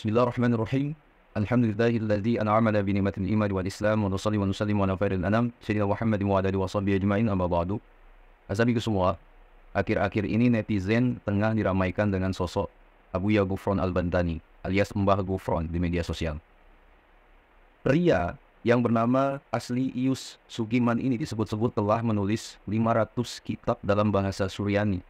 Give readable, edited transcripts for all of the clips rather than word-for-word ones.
Bismillahirrahmanirrahim. Alhamdulillahilladzi an'amana bi ni'matil iman wal islam wa nusalli wa nusallimu ala khairil anam sayyidina Muhammadin wa ala alihi washabbihi ajmain amma ba'du. Azabiku semua, akhir-akhir ini netizen tengah diramaikan dengan sosok Abuya Ghufron Al-Bantani alias Mbah Ghufron di media sosial. Pria yang bernama Asli Ius Sugiman ini disebut-sebut telah menulis 500 kitab dalam bahasa Suryani.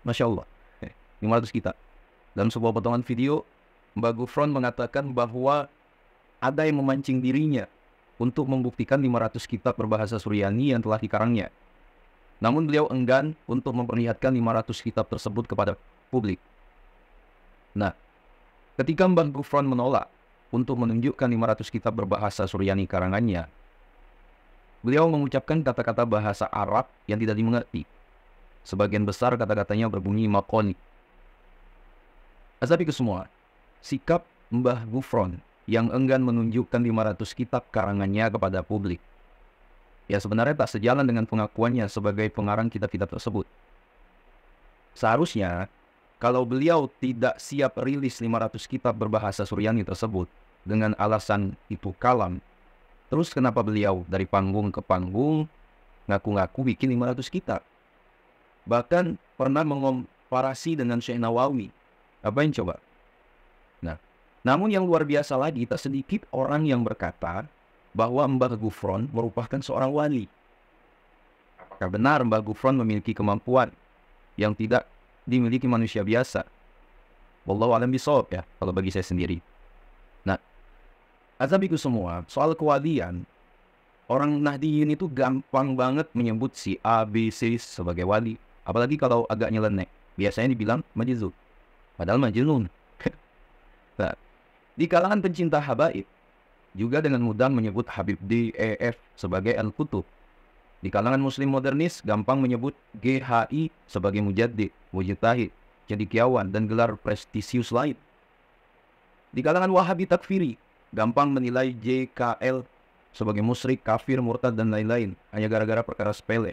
Masya Allah, 500 kitab. Dalam sebuah potongan video, Mbah Ghufron mengatakan bahwa ada yang memancing dirinya untuk membuktikan 500 kitab berbahasa Suryani yang telah dikarangnya. Namun beliau enggan untuk memperlihatkan 500 kitab tersebut kepada publik. Nah, ketika Mbah Ghufron menolak untuk menunjukkan 500 kitab berbahasa Suryani karangannya, beliau mengucapkan kata-kata bahasa Arab yang tidak dimengerti. Sebagian besar kata-katanya berbunyi makoni. Azabiku semua, sikap Mbah Ghufron yang enggan menunjukkan 500 kitab karangannya kepada publik, ya sebenarnya tak sejalan dengan pengakuannya sebagai pengarang kitab-kitab tersebut. Seharusnya, kalau beliau tidak siap rilis 500 kitab berbahasa Suryani tersebut dengan alasan itu kalam, terus kenapa beliau dari panggung ke panggung ngaku-ngaku bikin 500 kitab? Bahkan pernah mengomparasi dengan Syekh Nawawi. Apain coba? Nah, namun yang luar biasa lagi, tak sedikit orang yang berkata bahwa Mbah Ghufron merupakan seorang wali. Apakah benar Mbah Ghufron memiliki kemampuan yang tidak dimiliki manusia biasa? Wallahu a'lam bishawab ya, kalau bagi saya sendiri. Nah, azabiku semua, soal kewalian, orang Nahdiyin itu gampang banget menyebut si A, B, C sebagai wali. Apalagi kalau agak nyeleneh, biasanya dibilang majzub. Padahal majnun. Nah, di kalangan pencinta habaib juga dengan mudah menyebut Habib D, E, F sebagai Al-Qutub. Di kalangan muslim modernis gampang menyebut GHI sebagai mujaddid, mujtahid, cendekiawan dan gelar prestisius lain. Di kalangan Wahabi takfiri gampang menilai JKL sebagai musyrik, kafir, murtad dan lain-lain hanya gara-gara perkara sepele.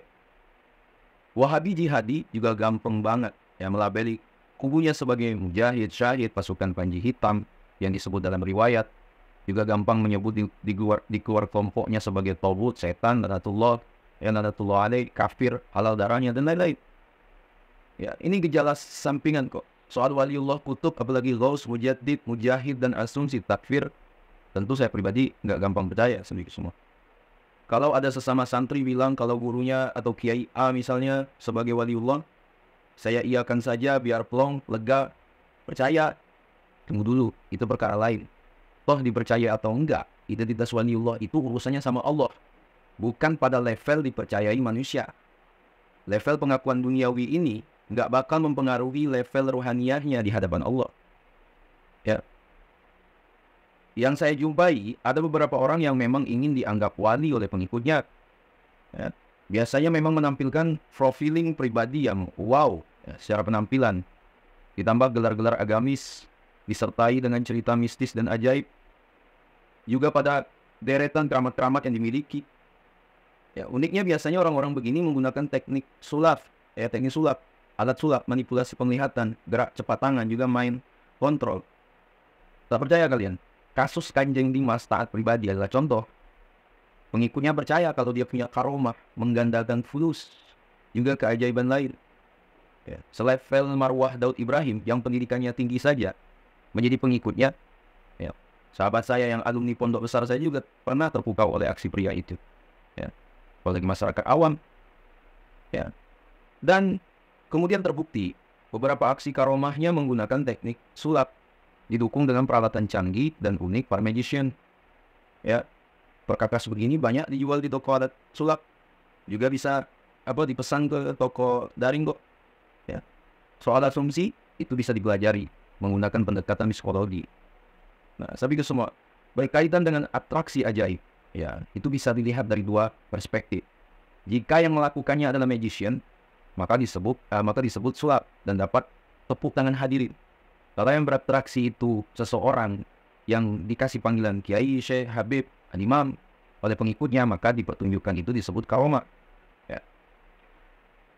Wahabi jihadi juga gampang banget ya melabeli kubunya sebagai mujahid, syahid, pasukan Panji Hitam yang disebut dalam riwayat. Juga gampang menyebut di keluar kelompoknya sebagai tauhid, setan, lanatullah, alaih, kafir, halal darahnya, dan lain-lain. Ya, ini gejala sampingan kok. Soal waliullah kutub, apalagi ghaus, mujaddid, mujahid, dan asumsi takfir, tentu saya pribadi nggak gampang percaya sedikit semua. Kalau ada sesama santri bilang kalau gurunya atau kiai A misalnya sebagai waliullah, saya iakan saja biar plong, lega, percaya. Tunggu dulu, itu perkara lain. Toh dipercaya atau enggak, identitas waliullah itu urusannya sama Allah. Bukan pada level dipercayai manusia. Level pengakuan duniawi ini enggak bakal mempengaruhi level rohaniyahnya di hadapan Allah. Ya. Yang saya jumpai, ada beberapa orang yang memang ingin dianggap wali oleh pengikutnya. Ya. Biasanya memang menampilkan profiling pribadi yang wow ya, secara penampilan. Ditambah gelar-gelar agamis, disertai dengan cerita mistis dan ajaib. Juga pada deretan keramat-keramat yang dimiliki. Ya, uniknya biasanya orang-orang begini menggunakan teknik sulap. Teknik sulap, alat sulap, manipulasi penglihatan, gerak cepat tangan, juga main kontrol. Tak percaya kalian? Kasus Kanjeng Dimas taat pribadi adalah contoh. Pengikutnya percaya kalau dia punya karomah, menggandakan fulus, juga keajaiban lain. Ya, selevel marwah Daud Ibrahim yang pendidikannya tinggi saja menjadi pengikutnya. Ya, sahabat saya yang alumni pondok besar saya juga pernah terpukau oleh aksi pria itu. Ya, apalagi masyarakat awam. Ya, dan kemudian terbukti beberapa aksi karomahnya menggunakan teknik sulap, didukung dengan peralatan canggih dan unik para magician. Ya. Perkakas begini banyak dijual di toko alat sulap. Juga bisa dipesan ke toko daring kok. Ya. Soal asumsi itu bisa dipelajari menggunakan pendekatan psikologi. Nah, tapi itu semua berkaitan dengan atraksi ajaib. Ya, itu bisa dilihat dari dua perspektif. Jika yang melakukannya adalah magician, maka disebut sulap dan dapat tepuk tangan hadirin. Kalau yang beratraksi itu seseorang yang dikasih panggilan kiai, syekh, habib, imam oleh pengikutnya, maka dipertunjukkan itu disebut karomah. Ya.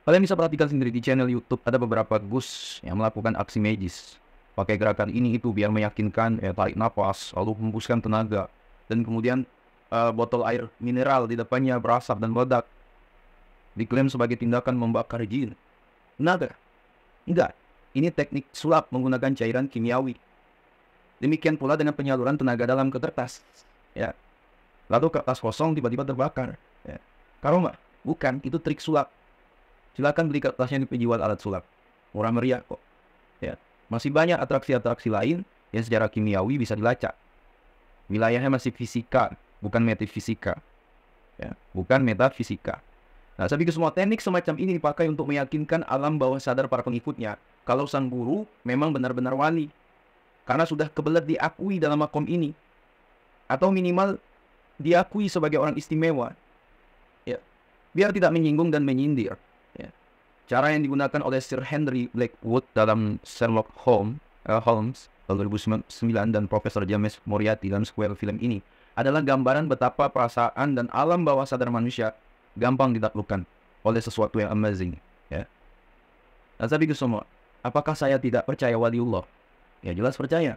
Kalian bisa perhatikan sendiri di channel YouTube ada beberapa gus yang melakukan aksi magis. pakai gerakan ini itu biar meyakinkan, tarik nafas, lalu hembuskan tenaga, dan kemudian botol air mineral di depannya berasap dan meledak, diklaim sebagai tindakan membakar jin. Naga, enggak. Ini teknik sulap menggunakan cairan kimiawi. Demikian pula dengan penyaluran tenaga dalam ke kertas. Ya. Lalu kertas kosong tiba-tiba terbakar. Ya. Karomah, bukan, itu trik sulap. Silakan beli kertasnya di penjual alat sulap. Murah meriah kok. Ya. Masih banyak atraksi-atraksi lain yang secara kimiawi bisa dilacak. Wilayahnya masih fisika, bukan metafisika. Ya. Bukan metafisika. Nah, saya pikir semua teknik semacam ini dipakai untuk meyakinkan alam bawah sadar para pengikutnya kalau sang guru memang benar-benar wali. Karena sudah kebelet diakui dalam makom ini. Atau minimal diakui sebagai orang istimewa. Ya. Biar tidak menyinggung dan menyindir. Ya. Cara yang digunakan oleh Sir Henry Blackwood dalam Sherlock Holmes tahun 2009 dan Profesor James Moriarty dalam sequel film ini adalah gambaran betapa perasaan dan alam bawah sadar manusia gampang ditaklukkan oleh sesuatu yang amazing. Ya. Nah, saya pikir semua, apakah saya tidak percaya waliullah? Ya jelas percaya.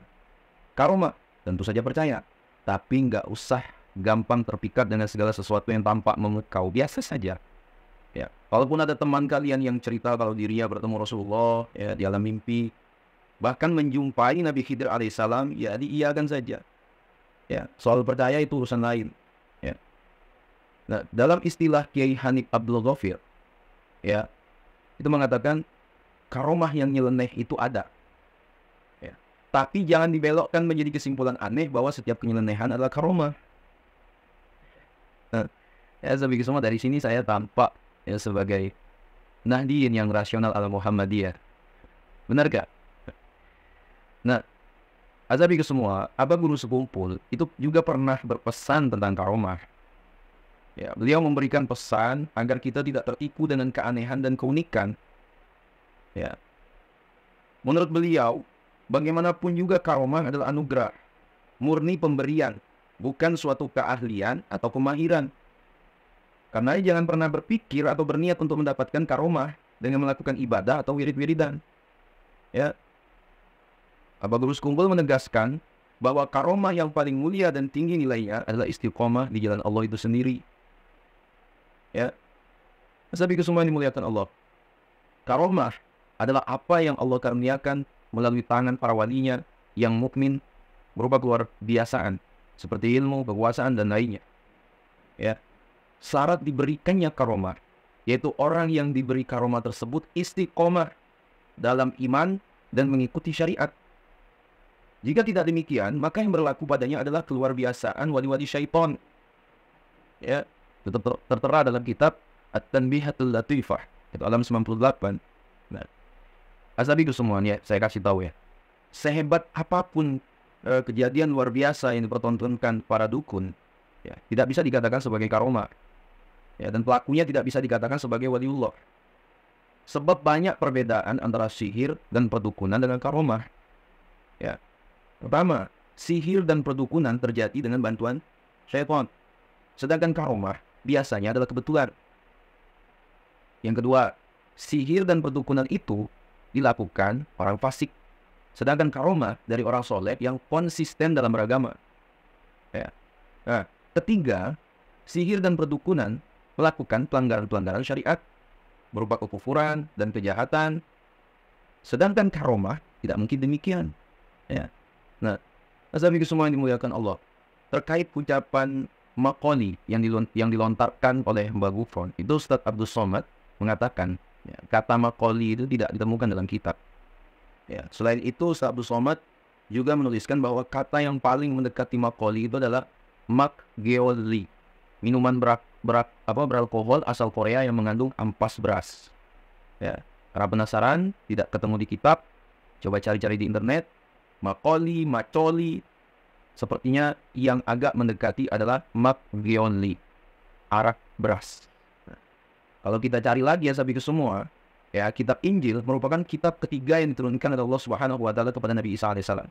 Karomah, tentu saja percaya. Tapi nggak usah gampang terpikat dengan segala sesuatu yang tampak memekau. Biasa saja. Ya, walaupun ada teman kalian yang cerita kalau dirinya bertemu Rasulullah ya, di alam mimpi, bahkan menjumpai Nabi Khidir alaihissalam, ya diiyakan saja. Ya, soal percaya itu urusan lain. Ya. Nah, dalam istilah Kiai Hanif Abdul Ghafir, ya, itu mengatakan karomah yang nyeleneh itu ada. Ya. Tapi jangan dibelokkan menjadi kesimpulan aneh bahwa setiap penyelenehan adalah karomah. Nah, ya saya pikir semua dari sini saya tampak ya sebagai Nahdiyin yang rasional ala Muhammadiyah. Benar gak? Nah, saya pikir semua, Abah Guru Sekumpul itu juga pernah berpesan tentang karomah. Ya, beliau memberikan pesan agar kita tidak tertipu dengan keanehan dan keunikan. Ya. Menurut beliau, bagaimanapun juga karomah adalah anugerah, murni pemberian, bukan suatu keahlian atau kemahiran. Karena jangan pernah berpikir atau berniat untuk mendapatkan karomah dengan melakukan ibadah atau wirid-wiridan. Ya. Abah Guru Sekumpul menegaskan bahwa karomah yang paling mulia dan tinggi nilainya adalah istiqomah di jalan Allah itu sendiri. Ya. Saya pikir semua dimuliakan Allah. Karomah adalah apa yang Allah karuniakan melalui tangan para walinya yang mukmin berupa keluar biasaan seperti ilmu, kekuasaan dan lainnya. Ya. Syarat diberikannya karomah yaitu orang yang diberi karomah tersebut istiqomah dalam iman dan mengikuti syariat. Jika tidak demikian, maka yang berlaku padanya adalah keluar biasaan wali-wali syaitan. Ya, tetap tertera dalam kitab At-Tanbihatul Latifah, itu alam 98. Nah, asal itu semuanya saya kasih tahu ya. Sehebat apapun kejadian luar biasa yang dipertontonkan para dukun, ya, tidak bisa dikatakan sebagai karomah. Ya, dan pelakunya tidak bisa dikatakan sebagai waliullah. Sebab banyak perbedaan antara sihir dan perdukunan dengan karomah. Ya. Pertama, sihir dan perdukunan terjadi dengan bantuan syaitan. Sedangkan karomah biasanya adalah kebetulan. Yang kedua, sihir dan perdukunan itu dilakukan orang fasik. Sedangkan karomah dari orang soleh yang konsisten dalam beragama. Ya. Nah, ketiga, sihir dan perdukunan melakukan pelanggaran-pelanggaran syariat berupa kekufuran dan kejahatan. Sedangkan karomah tidak mungkin demikian. Ya. Nah, saya pikir semua yang dimuliakan Allah terkait ucapan Maqali yang dilontarkan oleh Mbak Gufron, itu Ustaz Abdul Somad mengatakan ya, kata Maqali itu tidak ditemukan dalam kitab. Ya, selain itu Ustaz Abdul Somad juga menuliskan bahwa kata yang paling mendekati Maqali itu adalah Makgeolli, minuman beralkohol asal Korea yang mengandung ampas beras. Ya, karena penasaran tidak ketemu di kitab, coba cari-cari di internet. Makoli, macoli, sepertinya yang agak mendekati adalah Makgeolli, arak beras. Nah, kalau kita cari lagi ya sahabat semua, ya kitab Injil merupakan kitab ketiga yang diturunkan oleh Allah Subhanahu wa taala kepada Nabi Isa alaihissalam.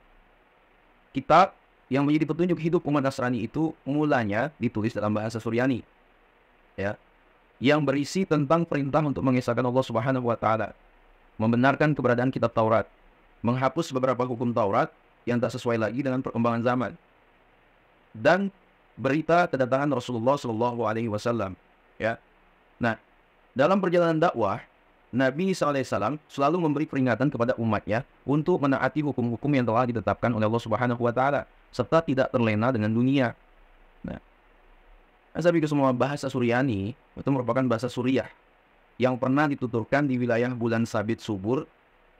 Kitab yang menjadi petunjuk hidup umat Nasrani itu mulanya ditulis dalam bahasa Suryani. Ya, yang berisi tentang perintah untuk mengesahkan Allah Subhanahu wa taala, membenarkan keberadaan kitab Taurat, menghapus beberapa hukum Taurat yang tak sesuai lagi dengan perkembangan zaman, dan berita kedatangan Rasulullah Shallallahu Alaihi Wasallam. Ya, nah dalam perjalanan dakwah, Nabi SAW selalu memberi peringatan kepada umatnya untuk menaati hukum-hukum yang telah ditetapkan oleh Allah Subhanahu Wa Taala, serta tidak terlena dengan dunia. Nah, saya pikir semua bahasa Suryani itu merupakan bahasa Suriah yang pernah dituturkan di wilayah Bulan Sabit Subur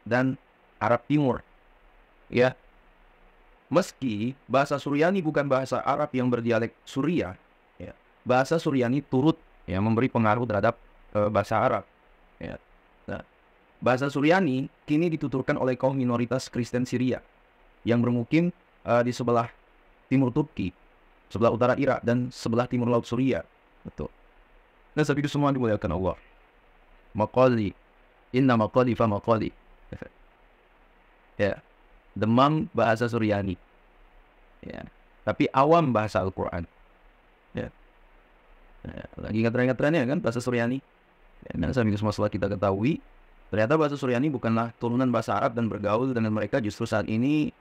dan Arab Timur. Ya, meski bahasa Suryani bukan bahasa Arab yang berdialek Suriah, ya, bahasa Suryani turut ya memberi pengaruh terhadap bahasa Arab. Ya. Nah, bahasa Suryani kini dituturkan oleh kaum minoritas Kristen Syria yang bermukim di sebelah timur Turki, sebelah utara Irak, dan sebelah timur laut Suriah. Betul. Nah, saya pikir semua dimuliakan Allah. Maqali, inna maqali fa maqali. Ya, demam bahasa Suryani. Ya, tapi awam bahasa Al-Quran. Ya. Lagi ngetren-ngetrennya kan bahasa Suryani. Dan saya pikir semua setelah kita ketahui, ternyata bahasa Suryani bukanlah turunan bahasa Arab dan bergaul dengan mereka. Justru saat ini,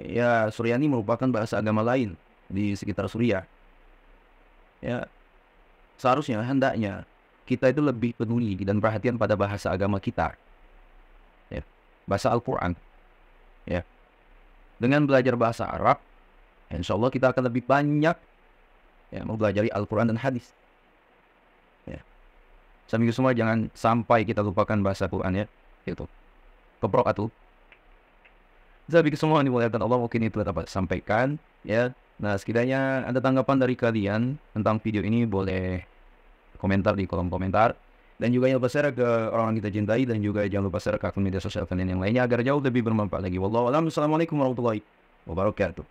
ya, Suryani merupakan bahasa agama lain di sekitar Suriah. Ya, seharusnya, hendaknya, kita itu lebih peduli dan perhatian pada bahasa agama kita. Ya, bahasa Al-Quran. Ya, dengan belajar bahasa Arab, insya Allah kita akan lebih banyak ya mempelajari Al-Quran dan hadis. Ya. Saya pikir semua jangan sampai kita lupakan bahasa Quran ya. Itu. Keprok atuh. Saya pikir semua dimuliakan Allah, mungkin itu dapat sampaikan ya. Nah, sekiranya ada tanggapan dari kalian tentang video ini, boleh komentar di kolom komentar. Dan juga jangan lupa share ke orang-orang kita cintai, dan juga jangan lupa share ke akun media sosial kalian yang lainnya agar jauh lebih bermanfaat lagi. Wallahu a'lam. Assalamualaikum warahmatullahi wabarakatuh.